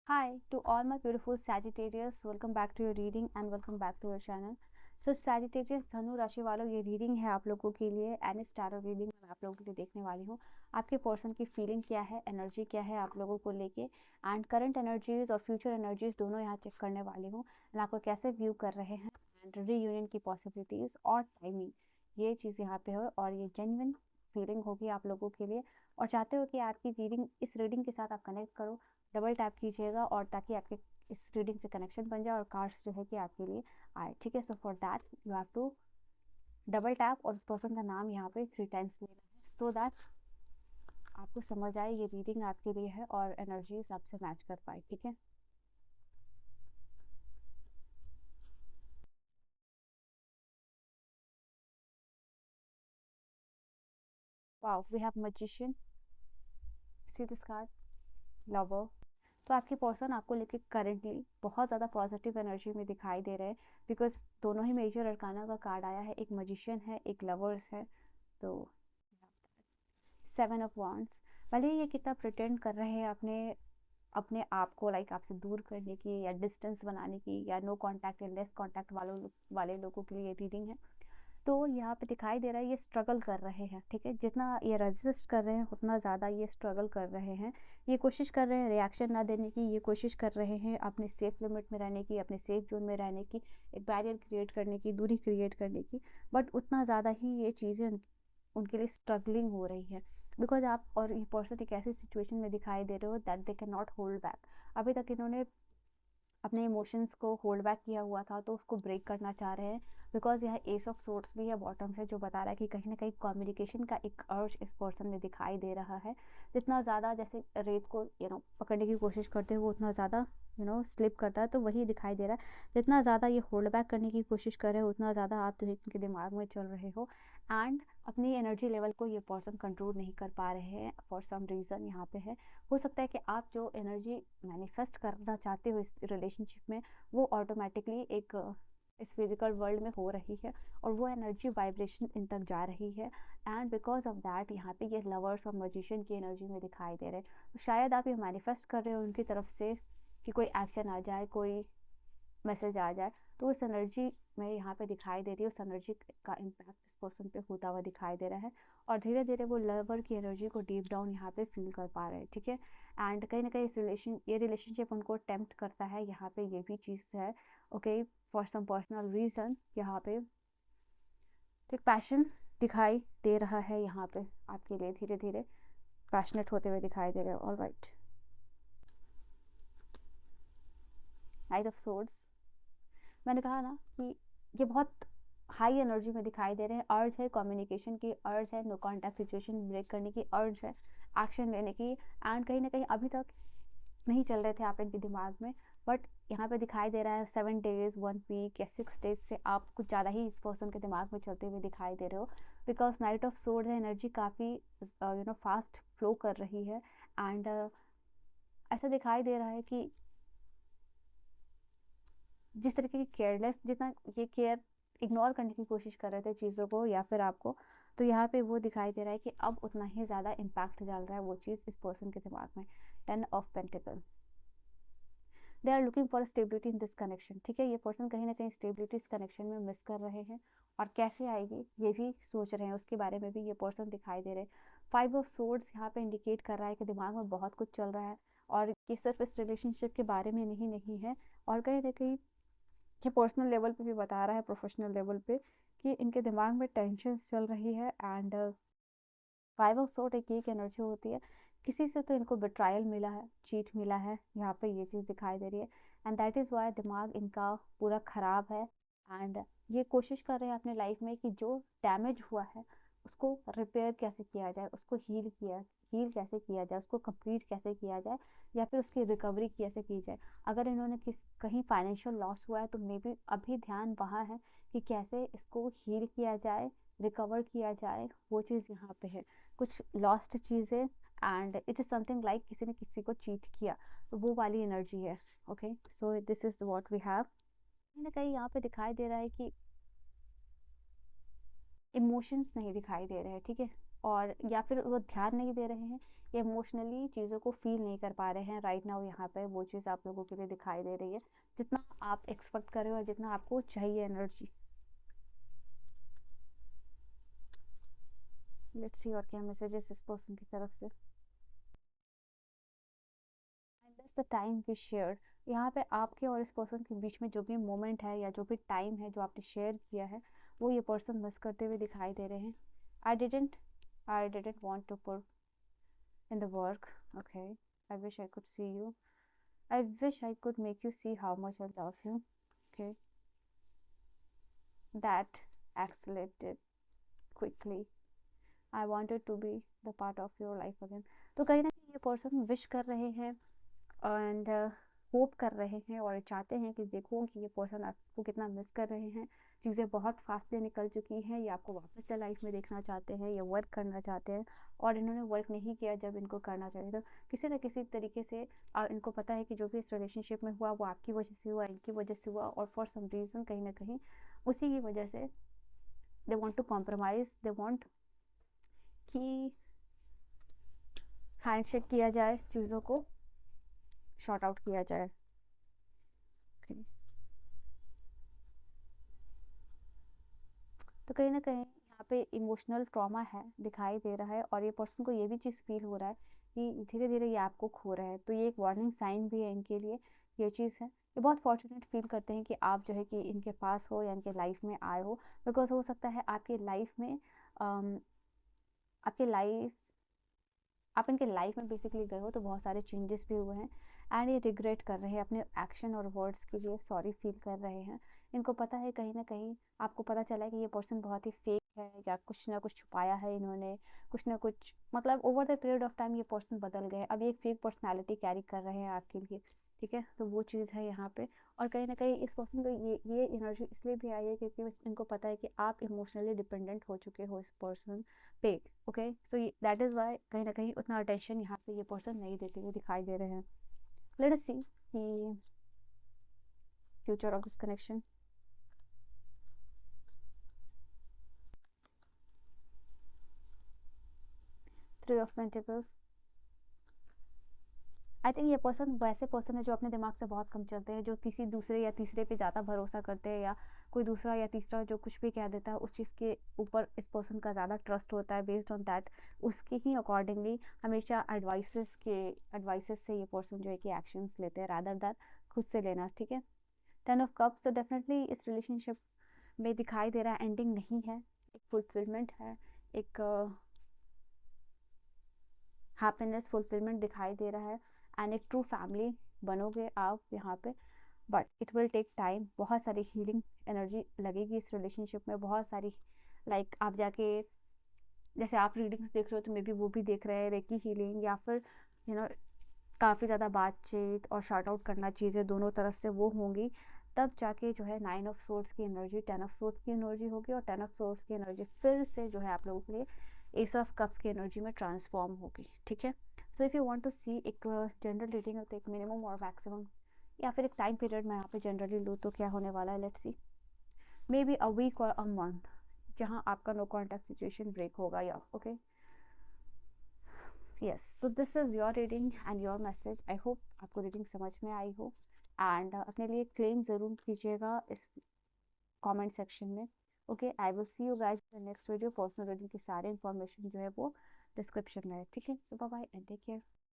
Hi to all my beautiful Sagittarius, welcome back to your reading and welcome back to your channel. तो Sagittarius धनु राशि वालों, ये reading है आप लोगों के लिए एंड स्टारो रीडिंग मैं आप लोगों के लिए देखने वाली हूँ। आपके पर्सन की फीलिंग क्या है, एनर्जी क्या है आप लोगों को लेके एंड करंट एनर्जीज और फ्यूचर एनर्जीज दोनों यहाँ चेक करने वाली हूँ एंड आपको कैसे व्यू कर रहे हैं एंड रीयूनियन की पॉसिबिलिटीज़ और टाइमिंग, ये चीज़ यहाँ पे हो और ये जेन्युइन फीलिंग होगी आप लोगों के लिए। और चाहते हो कि आपकी रीडिंग इस रीडिंग के साथ आप कनेक्ट करो, डबल टैप कीजिएगा और ताकि आपके इस रीडिंग से कनेक्शन बन जाए और कार्ड्स जो है कि आपके लिए आए। ठीक है, so for that you have to double tap और उस पर्सन का नाम यहाँ पे 3 टाइम्स लेना है सो दैट आपको समझ आए ये रीडिंग आपके लिए है और एनर्जीज आपसे मैच कर पाए। ठीक है, wow we have magician, see this card, lover. तो आपके पर्सन आपको लेके करेंटली बहुत ज़्यादा पॉजिटिव एनर्जी में दिखाई दे रहे हैं बिकॉज दोनों ही मेजर अरकाना का कार्ड आया है, एक मैजिशियन है एक लवर्स है। तो 7 ऑफ वांड्स, भले ही ये कितना प्रिटेंड कर रहे हैं अपने अपने आप को लाइक आपसे दूर करने की या डिस्टेंस बनाने की या नो कांटेक्ट या लेस कांटेक्ट वाले लोगों के लिए रीडिंग है। तो यहाँ पे दिखाई दे रहा है ये स्ट्रगल कर रहे हैं। ठीक है, जितना ये रेजिस्ट कर रहे हैं उतना ज़्यादा ये स्ट्रगल कर रहे हैं। ये कोशिश कर रहे हैं रिएक्शन ना देने की, ये कोशिश कर रहे हैं अपने सेफ लिमिट में रहने की, अपने सेफ जोन में रहने की, एक बैरियर क्रिएट करने की, दूरी क्रिएट करने की। बट उतना ज़्यादा ही ये चीज़ें उनके लिए स्ट्रगलिंग हो रही है बिकॉज आप और ये पर्सन एक ऐसी सिचुएशन में दिखाई दे रहे हो that they can not hold back. अभी तक इन्होंने अपने इमोशंस को होल्ड बैक किया हुआ था तो उसको ब्रेक करना चाह रहे हैं बिकॉज यह एस ऑफ सोर्ट्स भी है बॉटम से, जो बता रहा है कि कहीं ना कहीं कम्युनिकेशन का एक अर्ज इस पर्सन में दिखाई दे रहा है। जितना ज़्यादा जैसे रेत को पकड़ने की कोशिश करते हो उतना ज़्यादा स्लिप करता है, तो वही दिखाई दे रहा है। जितना ज़्यादा ये होल्ड बैक करने की कोशिश कर रहे हो उतना ज़्यादा आप जो है इनके दिमाग में चल रहे हो एंड अपनी एनर्जी लेवल को ये पर्सन कंट्रोल नहीं कर पा रहे हैं फॉर सम रीज़न यहाँ पे है। हो सकता है कि आप जो एनर्जी मैनिफेस्ट करना चाहते हो इस रिलेशनशिप में वो ऑटोमेटिकली एक इस फिजिकल वर्ल्ड में हो रही है और वो एनर्जी वाइब्रेशन इन तक जा रही है एंड बिकॉज ऑफ दैट यहाँ पे ये लवर्स और मजिशियन की एनर्जी में दिखाई दे रहे हैं। तो शायद आप ये मैनिफेस्ट कर रहे हो उनकी तरफ से कि कोई एक्शन आ जाए, कोई मैसेज आ जाए, तो उस एनर्जी में यहाँ पे दिखाई दे रही है, उस एनर्जी का इम्पैक्ट इस पर्सन पे होता हुआ दिखाई दे रहा है और धीरे धीरे वो लवर की एनर्जी को डीप डाउन यहाँ पे फील कर पा रहे हैं। ठीक है, एंड कहीं ना कहीं ये रिलेशनशिप उनको टेम्प्ट करता है, यहाँ पे ये भी चीज़ है। Okay, for some personal reason यहाँ पे तो एक पैशन दिखाई दे रहा है यहाँ पे आपके लिए, धीरे धीरे पैशनेट होते हुए दिखाई दे रहे हैं। All right, night of swords, मैंने कहा ना कि ये बहुत हाई एनर्जी में दिखाई दे रहे हैं। अर्ज है कम्युनिकेशन की, अर्ज है नो कॉन्टैक्ट सिचुएशन ब्रेक करने की, अर्ज है एक्शन लेने की एंड कहीं ना कहीं अभी तक नहीं चल रहे थे आप इनके दिमाग में बट यहाँ पे दिखाई दे रहा है 7 डेज 1 वीक या 6 डेज से आप कुछ ज़्यादा ही इस पर्सन के दिमाग में चलते हुए दिखाई दे रहे हो बिकॉज नाइट ऑफ सोर्ड्स है, एनर्जी काफ़ी फास्ट फ्लो कर रही है एंड ऐसा दिखाई दे रहा है कि जिस तरीके की केयरलेस, जितना ये केयर इग्नोर करने की कोशिश कर रहे थे चीज़ों को या फिर आपको, तो यहाँ पे वो दिखाई दे रहा है कि अब उतना ही ज़्यादा इम्पैक्ट डाल रहा है वो चीज़ इस पर्सन के दिमाग में। 10 of pentacles, they are looking for stability in this connection. ठीक है, ये पर्सन कहीं ना कहीं स्टेबिलिटी इस कनेक्शन में मिस कर रहे हैं और कैसे आएगी ये भी सोच रहे हैं, उसके बारे में भी ये पर्सन दिखाई दे रहे हैं। 5 ऑफ सोर्ड्स यहाँ पे इंडिकेट कर रहा है कि दिमाग में बहुत कुछ चल रहा है और ये सिर्फ इस रिलेशनशिप के बारे में नहीं है और कहीं ना कहीं ये पर्सनल लेवल पे भी बता रहा है, प्रोफेशनल लेवल पे, कि इनके दिमाग में टेंशन चल रही है एंड 5 ऑफ सोर्ड एक एनर्जी होती है, किसी से तो इनको बिट्रायल मिला है, चीट मिला है, यहाँ पे ये चीज़ दिखाई दे रही है एंड दैट इज़ वाई दिमाग इनका पूरा ख़राब है एंड ये कोशिश कर रहे हैं अपने लाइफ में कि जो डैमेज हुआ है उसको रिपेयर कैसे किया जाए, उसको हील कैसे किया जाए, उसको कंप्लीट कैसे किया जाए या फिर उसकी रिकवरी कैसे की जाए। अगर इन्होंने कहीं फाइनेंशियल लॉस हुआ है तो मे बी अभी ध्यान वहाँ है कि कैसे इसको हील किया जाए, रिकवर किया जाए, वो चीज़ यहाँ पे है। कुछ लॉस्ट चीज़ें and it is something like किसी ने किसी को चीट किया, तो वो वाली एनर्जी है। Okay, so this is what we have. कहीं ना कहीं यहाँ पे दिखाई दे रहा है कि इमोशंस नहीं दिखाई दे रहे हैं। ठीक है, और या फिर वो ध्यान नहीं दे रहे हैं इमोशनली चीज़ों को फील नहीं कर पा रहे हैं राइट नाउ यहाँ पे। वो चीज़ आप लोगों के लिए दिखाई दे रही है, जितना आप एक्सपेक्ट कर रहे हो और जितना आपको चाहिए एनर्जी। लेट्स सी और क्या मैसेजेस इस पर्सन की तरफ से। द टाइम वी शेयर, यहाँ पे आपके और इस पर्सन के बीच में जो भी मोमेंट है या जो भी टाइम है जो आपने शेयर किया है, वो ये पर्सन मिस करते हुए दिखाई दे रहे हैं। I didn't want to put in the work, okay, I wish I could see you, I wish I could make you see how much I love you, okay, that accelerated quickly, I wanted to be the part of your life again. तो कहीं ना कहीं ये person wish कर रहे हैं and hope कर रहे हैं और चाहते हैं कि देखो कि ये पर्सन आपको कितना मिस कर रहे हैं। चीज़ें बहुत फास्टली निकल चुकी हैं, ये आपको वापस से लाइफ में देखना चाहते हैं, ये वर्क करना चाहते हैं और इन्होंने वर्क नहीं किया जब इनको करना चाहिए। तो किसी न किसी तरीके से इनको पता है कि जो भी इस रिलेशनशिप में हुआ वो आपकी वजह से हुआ, इनकी वजह से हुआ, और फॉर सम रीज़न कहीं ना कहीं उसी की वजह से they want to compromise, they want कि हैंडशेक किया जाए, चीज़ों को शॉर्ट आउट किया जाए। तो कहीं ना कहीं यहाँ पे इमोशनल ट्रॉमा है दिखाई दे रहा है और ये पर्सन को ये भी चीज़ फील हो रहा है कि धीरे धीरे ये आपको खो रहा है। तो ये एक वार्निंग साइन भी है इनके लिए, ये चीज़ है। ये बहुत फॉर्चुनेट फील करते हैं कि आप जो है कि इनके पास हो या इनके लाइफ में आए हो, बिकॉज हो सकता है आपकी लाइफ में आपकी लाइफ आप इनके लाइफ में बेसिकली गए हो तो बहुत सारे चेंजेस भी हुए हैं एंड ये रिग्रेट कर रहे हैं अपने एक्शन और वर्ड्स के लिए, सॉरी फील कर रहे हैं। इनको पता है कहीं ना कहीं आपको पता चला है कि ये पर्सन बहुत ही फेक है या कुछ ना कुछ छुपाया है इन्होंने, कुछ ना कुछ, मतलब over the period of time ये पर्सन बदल गए, अब ये एक फेक पर्सनैलिटी कैरी कर रहे हैं आपके लिए, ठीक है। तो वो चीज़ है यहाँ पे। और कहीं ना कहीं इस पर्सन को ये एनर्जी इसलिए भी आई है क्योंकि इनको पता है कि आप इमोशनली डिपेंडेंट हो चुके हो इस पर्सन पे, okay. So that is why कहीं ना कहीं उतना अटेंशन यहाँ पे ये पर्सन नहीं देते हुए दिखाई दे रहे हैं। लेट अस सी कि future of this connection. Three of pentacles, I think ये पर्सन वैसे पर्सन है जो अपने दिमाग से बहुत कम चलते हैं, जो किसी दूसरे या तीसरे पे ज़्यादा भरोसा करते हैं या कोई दूसरा या तीसरा जो कुछ भी कह देता है उस चीज़ के ऊपर इस पर्सन का ज़्यादा ट्रस्ट होता है। बेस्ड ऑन दैट उसके ही अकॉर्डिंगली हमेशा एडवाइसेस से ये पर्सन जो है कि एक्शंस लेते हैं रादर दैन खुद से लेना, ठीक है। 10 ऑफ कप्स, तो डेफिनेटली इस रिलेशनशिप में दिखाई दे रहा है एंडिंग नहीं है, एक फुलफिलमेंट है, एक हैप्पीनेस फुलफिलमेंट दिखाई दे रहा है एंड एक ट्रू फैमिली बनोगे आप यहाँ पे। But it will take time, बहुत सारी हीलिंग एनर्जी लगेगी इस रिलेशनशिप में, बहुत सारी आप जाके जैसे आप रीडिंग्स देख रहे हो तो मे बी वो भी देख रहे हैं रेकी हीलिंग या फिर काफ़ी ज़्यादा बातचीत और शॉर्ट आउट करना चीज़ें दोनों तरफ से वो होंगी, तब जाके जो है 9 ऑफ सोर्ड्स की एनर्जी 10 ऑफ सोर्ड्स की एनर्जी होगी और 10 ऑफ सोर्ड्स की एनर्जी फिर से जो है आप लोगों के लिए एस ऑफ कप्स की एनर्जी में ट्रांसफॉर्म होगी, ठीक है। So if you want to see एक जनरल रीडिंग तो एक मिनिमम और मैक्सिमम या फिर एक टाइम पीरियड मैं यहाँ पे जनरली लूँ तो क्या होने वाला है, let's see, maybe a week or a month जहाँ आपका नो कॉन्टैक्ट सिचुएशन ब्रेक होगा या okay. Yes, so this is your reading and your message. I hope आपको रीडिंग समझ में आई हो एंड अपने लिए क्लेम ज़रूर कीजिएगा इस कमेंट सेक्शन में, okay. I will see you guys in the next video. Personal reading की सारी इन्फॉर्मेशन जो है वो डिस्क्रिप्शन में है, ठीक है। So bye bye and take care.